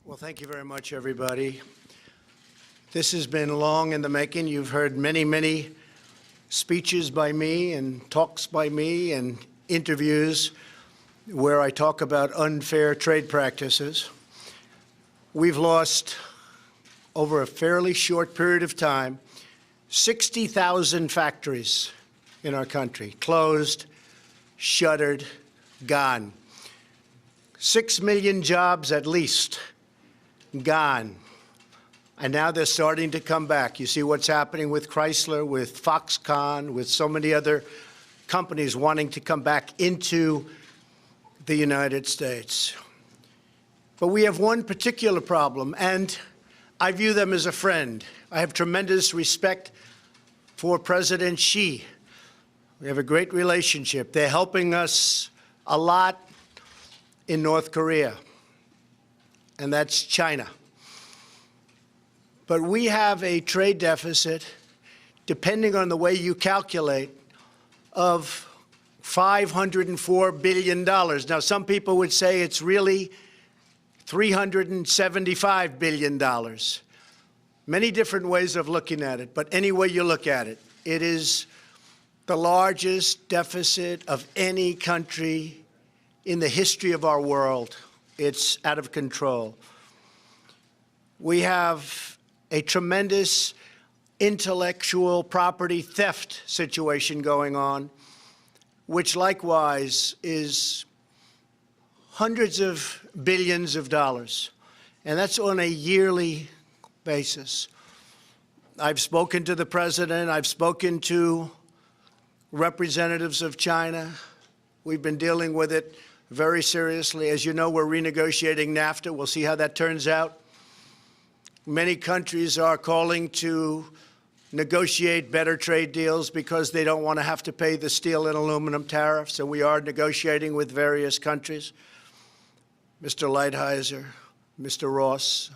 Well, thank you very much, everybody. This has been long in the making. You've heard many, many speeches by me and talks by me and interviews where I talk about unfair trade practices. We've lost, over a fairly short period of time, 60,000 factories in our country, closed, shuttered, gone. 6 million jobs at least gone. And now they're starting to come back. You see what's happening with Chrysler, with Foxconn, with so many other companies wanting to come back into the United States. But we have one particular problem, and I view them as a friend. I have tremendous respect for President Xi. We have a great relationship. They're helping us a lot in North Korea, and that's China. But we have a trade deficit, depending on the way you calculate, of $504 billion. Now, some people would say it's really $375 billion. Many different ways of looking at it, but any way you look at it, it is the largest deficit of any country in the history of our world. It's out of control. We have a tremendous intellectual property theft situation going on, which likewise is hundreds of billions of dollars, and that's on a yearly basis. I've spoken to the president. I've spoken to representatives of China. We've been dealing with it very seriously. As you know, we're renegotiating NAFTA. We'll see how that turns out. Many countries are calling to negotiate better trade deals because they don't want to have to pay the steel and aluminum tariffs, and we are negotiating with various countries. Mr. Lighthizer, Mr. Ross,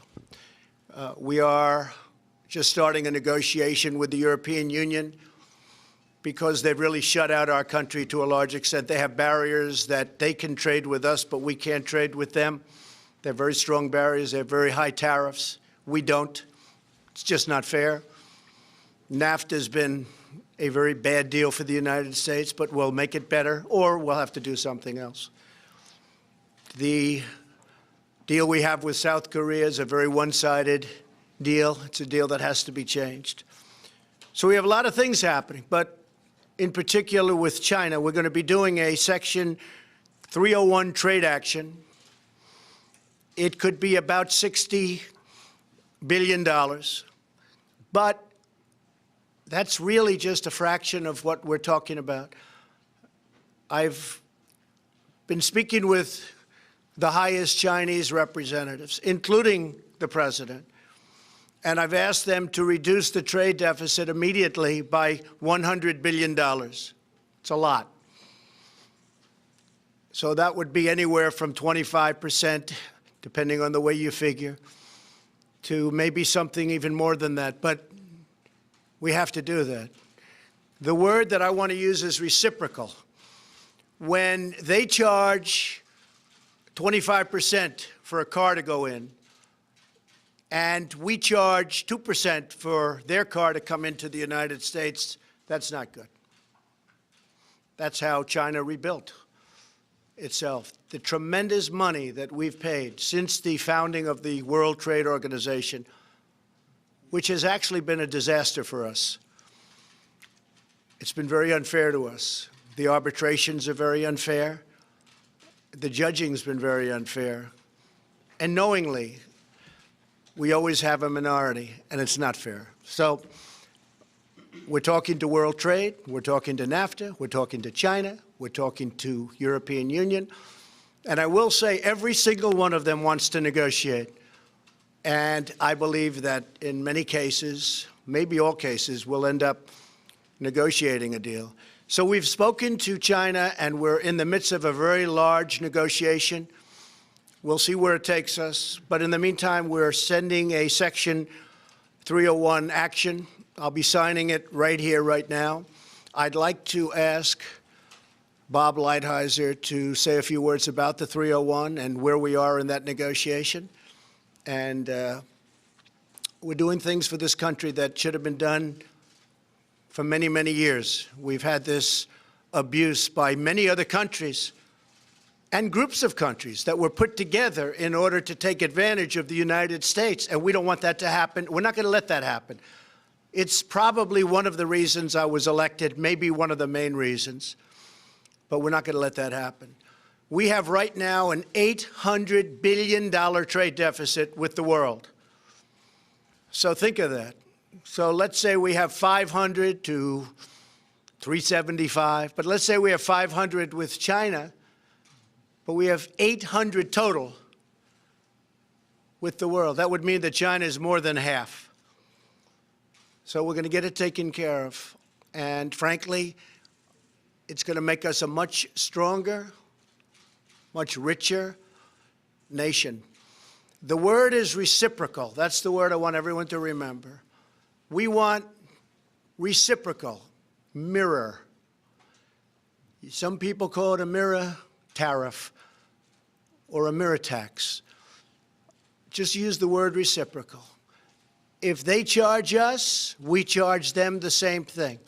we are just starting a negotiation with the European Union because they've really shut out our country to a large extent. They have barriers that they can trade with us, but we can't trade with them. They're very strong barriers. They have very high tariffs. We don't. It's just not fair. NAFTA has been a very bad deal for the United States, but we'll make it better, or we'll have to do something else. The deal we have with South Korea is a very one-sided deal. It's a deal that has to be changed. So we have a lot of things happening, but in particular with China, we're going to be doing a Section 301 trade action. It could be about $60 billion, but that's really just a fraction of what we're talking about. I've been speaking with the highest Chinese representatives, including the president, and I've asked them to reduce the trade deficit immediately by $100 billion. It's a lot. So that would be anywhere from 25%, depending on the way you figure, to maybe something even more than that. But we have to do that. The word that I want to use is reciprocal. When they charge 25% for a car to go in, and we charge 2% for their car to come into the United States, that's not good. That's how China rebuilt itself. The tremendous money that we've paid since the founding of the World Trade Organization, which has actually been a disaster for us. It's been very unfair to us. The arbitrations are very unfair. The judging's been very unfair. And knowingly, we always have a minority, and it's not fair. So we're talking to World Trade, we're talking to NAFTA, we're talking to China, we're talking to European Union. And I will say every single one of them wants to negotiate. And I believe that in many cases, maybe all cases, we'll end up negotiating a deal. So we've spoken to China, and we're in the midst of a very large negotiation. We'll see where it takes us. But in the meantime, we're sending a Section 301 action. I'll be signing it right here, right now. I'd like to ask Bob Lighthizer to say a few words about the 301 and where we are in that negotiation. And we're doing things for this country that should have been done for many, many years. We've had this abuse by many other countries and groups of countries that were put together in order to take advantage of the United States, and we don't want that to happen. We're not going to let that happen. It's probably one of the reasons I was elected, maybe one of the main reasons, but we're not going to let that happen. We have right now an $800 billion trade deficit with the world. So think of that. So let's say we have 500 to 375, but let's say we have 500 with China, but we have 800 total with the world. That would mean that China is more than half. So we're going to get it taken care of. And frankly, it's going to make us a much stronger, much richer nation. The word is reciprocal. That's the word I want everyone to remember. We want reciprocal, mirror. Some people call it a mirror tariff or a mirror tax. Just use the word reciprocal. If they charge us, we charge them the same thing.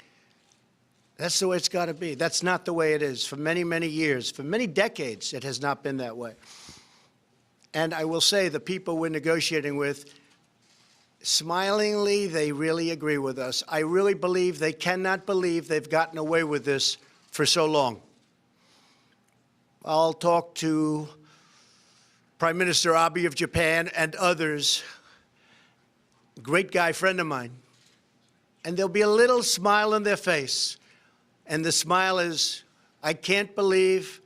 That's the way it's got to be. That's not the way it is. For many, many years, for many decades, it has not been that way. And I will say the people we're negotiating with, smilingly, they really agree with us. I really believe they cannot believe they've gotten away with this for so long. I'll talk to Prime Minister Abe of Japan and others, great guy, friend of mine, and there'll be a little smile on their face. And the smile is, I can't believe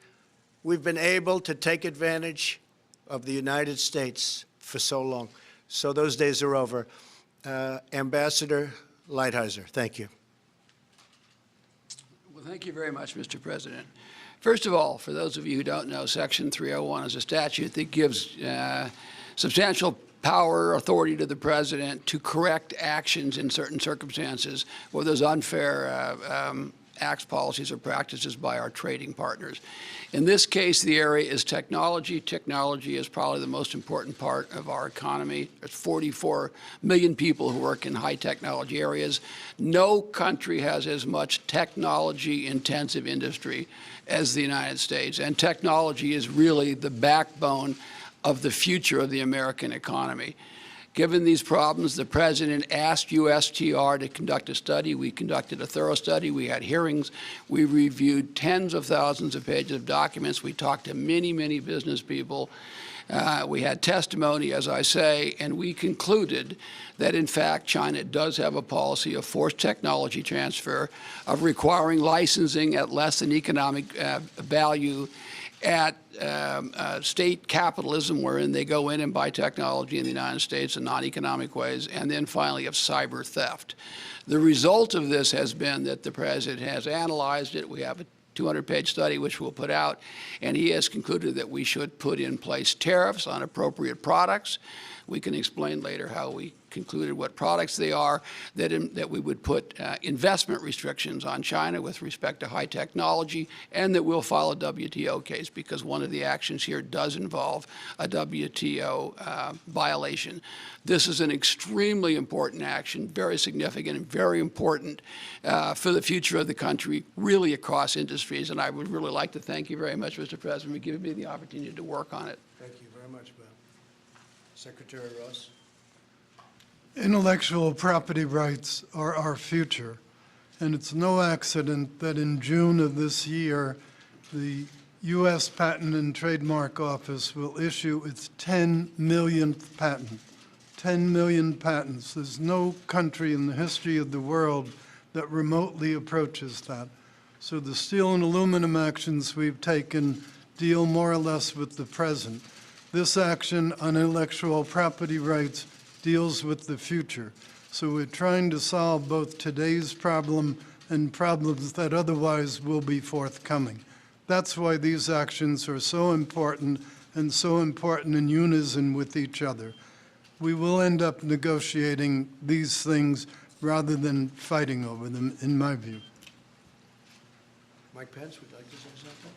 we've been able to take advantage of the United States for so long. So those days are over. Ambassador Lighthizer, thank you. Well, thank you very much, Mr. President. First of all, for those of you who don't know, Section 301 is a statute that gives substantial power, authority to the President to correct actions in certain circumstances where there's unfair acts, policies, or practices by our trading partners. In this case, the area is technology. Technology is probably the most important part of our economy. There's 44 million people who work in high technology areas. No country has as much technology-intensive industry as the United States, and technology is really the backbone of the future of the American economy. Given these problems, the President asked USTR to conduct a study. We conducted a thorough study. We had hearings. We reviewed tens of thousands of pages of documents. We talked to many, many business people. We had testimony, as I say, and we concluded that, in fact, China does have a policy of forced technology transfer, of requiring licensing at less than economic value, at state capitalism, wherein they go in and buy technology in the United States in non-economic ways, and then finally of cyber theft. The result of this has been that the President has analyzed it. We have a 200-page study which we'll put out, and he has concluded that we should put in place tariffs on appropriate products. We can explain later how we concluded what products they are, that we would put investment restrictions on China with respect to high technology, and that we'll file a WTO case because one of the actions here does involve a WTO violation. This is an extremely important action, very significant and very important for the future of the country, really across industries. And I would really like to thank you very much, Mr. President, for giving me the opportunity to work on it. Thank you very much, Bill. Secretary Ross. Intellectual property rights are our future, and it's no accident that in June of this year, the U.S. Patent and Trademark Office will issue its 10 millionth patent. 10 million patents. There's no country in the history of the world that remotely approaches that. So the steel and aluminum actions we've taken deal more or less with the present. This action on intellectual property rights deals with the future. So we're trying to solve both today's problem and problems that otherwise will be forthcoming. That's why these actions are so important and so important in unison with each other. We will end up negotiating these things rather than fighting over them, in my view. Mike Pence, would you like to say something?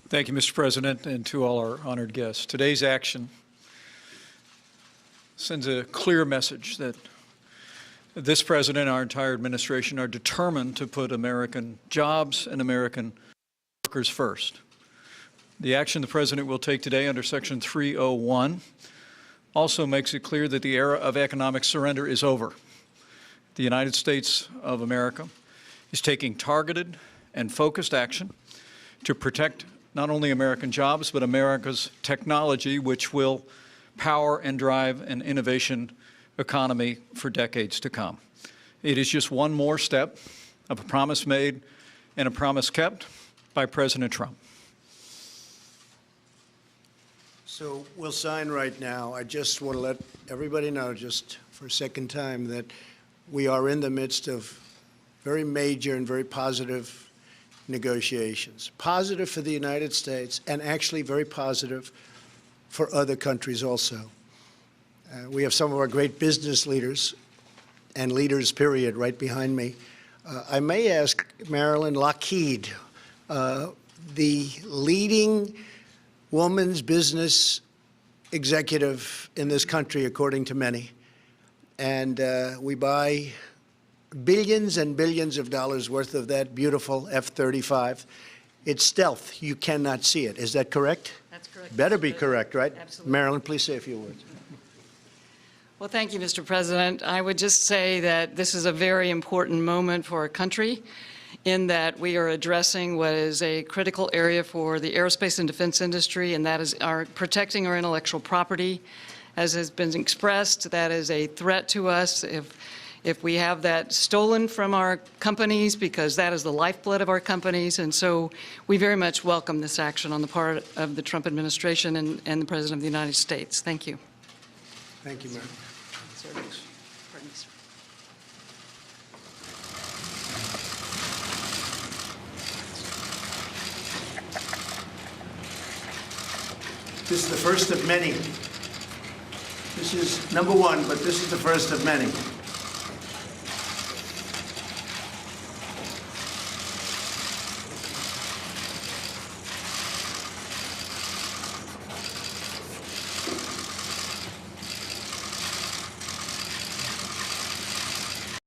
Thank you, Mr. President, and to all our honored guests. Today's action sends a clear message that this president and our entire administration are determined to put American jobs and American workers first. The action the president will take today under Section 301 also makes it clear that the era of economic surrender is over. The United States of America is taking targeted and focused action to protect not only American jobs, but America's technology, which will power and drive an innovation economy for decades to come. It is just one more step of a promise made and a promise kept by President Trump. So we'll sign right now. I just want to let everybody know, just for a second time, that we are in the midst of very major and very positive negotiations. Positive for the United States, and actually very positive for other countries also. We have some of our great business leaders and leaders, period, right behind me. I may ask Marilyn Lockheed, the leading woman's business executive in this country, according to many. And we buy billions and billions of dollars worth of that beautiful F-35. It's stealth. You cannot see it. Is that correct? That's correct. Better be correct, right? Absolutely. Marilyn, please say a few words. Well, thank you, Mr. President. I would just say that this is a very important moment for our country in that we are addressing what is a critical area for the aerospace and defense industry, and that is protecting our intellectual property. As has been expressed, that is a threat to us if we have that stolen from our companies, because that is the lifeblood of our companies. And so we very much welcome this action on the part of the Trump administration and the President of the United States. Thank you. Thank you, Marilyn. Pardon me, sir. This is the first of many. This is number one, but this is the first of many.